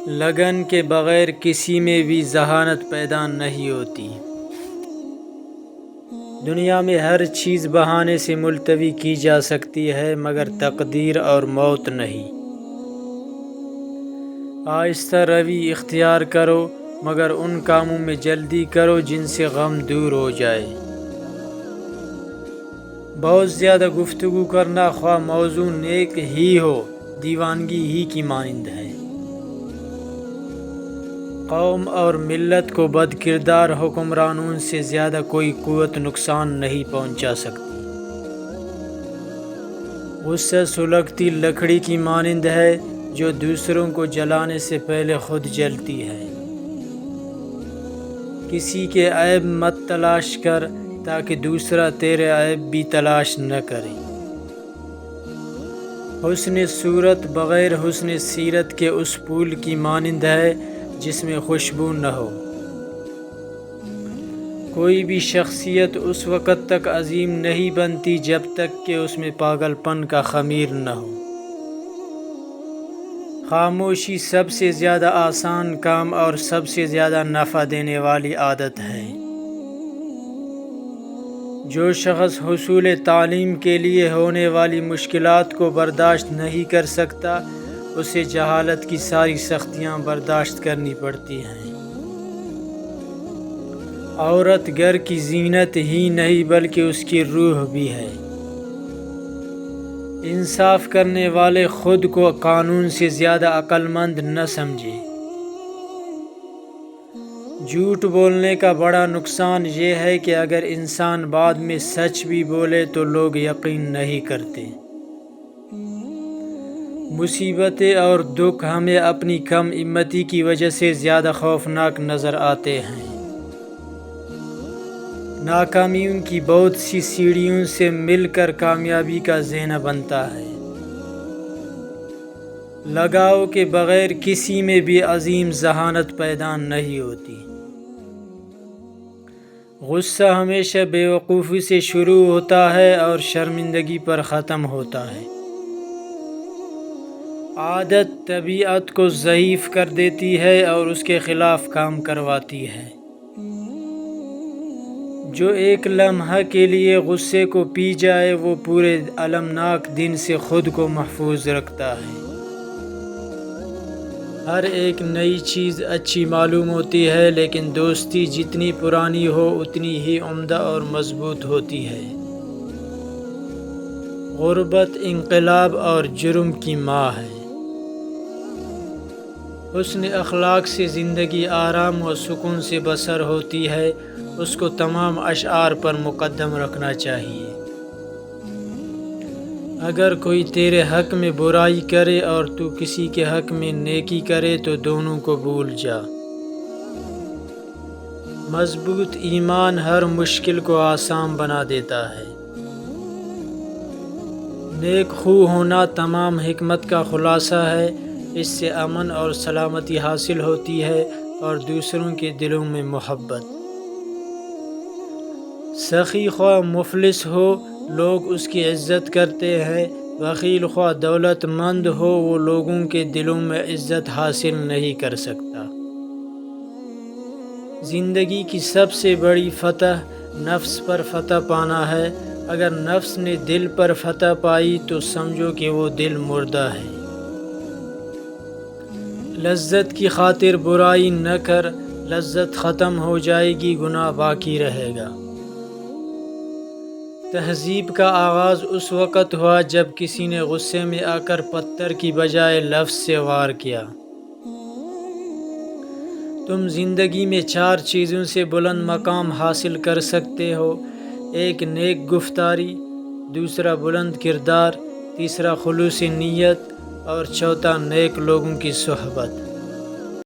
لگن کے بغیر کسی میں بھی ذہانت پیدا نہیں ہوتی۔ دنیا میں ہر چیز بہانے سے ملتوی کی جا سکتی ہے مگر تقدیر اور موت نہیں۔ آہستہ روی اختیار کرو مگر ان کاموں میں جلدی کرو جن سے غم دور ہو جائے۔ بہت زیادہ گفتگو کرنا خواہ موضوع نیک ہی ہو دیوانگی ہی کی مانند ہے۔ قوم اور ملت کو بد کردار حکمرانوں سے زیادہ کوئی قوت نقصان نہیں پہنچا سکتی۔ غصہ سلگتی لکڑی کی مانند ہے جو دوسروں کو جلانے سے پہلے خود جلتی ہے۔ کسی کے عیب مت تلاش کر تاکہ دوسرا تیرے عیب بھی تلاش نہ کرے۔ حسن صورت بغیر حسن سیرت کے اس پھول کی مانند ہے جس میں خوشبو نہ ہو۔ کوئی بھی شخصیت اس وقت تک عظیم نہیں بنتی جب تک کہ اس میں پاگل پن کا خمیر نہ ہو۔ خاموشی سب سے زیادہ آسان کام اور سب سے زیادہ نفع دینے والی عادت ہے۔ جو شخص حصول تعلیم کے لیے ہونے والی مشکلات کو برداشت نہیں کر سکتا اسے جہالت کی ساری سختیاں برداشت کرنی پڑتی ہیں۔ عورت گھر کی زینت ہی نہیں بلکہ اس کی روح بھی ہے۔ انصاف کرنے والے خود کو قانون سے زیادہ عقل مند نہ سمجھے۔ جھوٹ بولنے کا بڑا نقصان یہ ہے کہ اگر انسان بعد میں سچ بھی بولے تو لوگ یقین نہیں کرتے۔ مصیبتیں اور دکھ ہمیں اپنی کم ہمتی کی وجہ سے زیادہ خوفناک نظر آتے ہیں۔ ناکامیوں کی بہت سی سیڑھیوں سے مل کر کامیابی کا زینہ بنتا ہے۔ لگاؤ کے بغیر کسی میں بھی عظیم ذہانت پیدا نہیں ہوتی۔ غصہ ہمیشہ بے وقوفی سے شروع ہوتا ہے اور شرمندگی پر ختم ہوتا ہے۔ عادت طبیعت کو ضعیف کر دیتی ہے اور اس کے خلاف کام کرواتی ہے۔ جو ایک لمحہ کے لیے غصے کو پی جائے وہ پورے المناک دن سے خود کو محفوظ رکھتا ہے۔ ہر ایک نئی چیز اچھی معلوم ہوتی ہے لیکن دوستی جتنی پرانی ہو اتنی ہی عمدہ اور مضبوط ہوتی ہے۔ غربت انقلاب اور جرم کی ماں ہے۔ حسن اخلاق سے زندگی آرام و سکون سے بسر ہوتی ہے، اس کو تمام اشعار پر مقدم رکھنا چاہیے۔ اگر کوئی تیرے حق میں برائی کرے اور تو کسی کے حق میں نیکی کرے تو دونوں کو بھول جا۔ مضبوط ایمان ہر مشکل کو آسان بنا دیتا ہے۔ نیک خو ہونا تمام حکمت کا خلاصہ ہے، اس سے امن اور سلامتی حاصل ہوتی ہے اور دوسروں کے دلوں میں محبت۔ سخی خواہ مفلس ہو لوگ اس کی عزت کرتے ہیں، بخیل خواہ دولت مند ہو وہ لوگوں کے دلوں میں عزت حاصل نہیں کر سکتا۔ زندگی کی سب سے بڑی فتح نفس پر فتح پانا ہے۔ اگر نفس نے دل پر فتح پائی تو سمجھو کہ وہ دل مردہ ہے۔ لذت کی خاطر برائی نہ کر، لذت ختم ہو جائے گی گناہ باقی رہے گا۔ تہذیب کا آغاز اس وقت ہوا جب کسی نے غصے میں آ کر پتھر کی بجائے لفظ سے وار کیا۔ تم زندگی میں 4 چیزوں سے بلند مقام حاصل کر سکتے ہو: ایک نیک گفتاری، دوسرا بلند کردار، تیسرا خلوص نیت اور چوتھا نیک لوگوں کی صحبت۔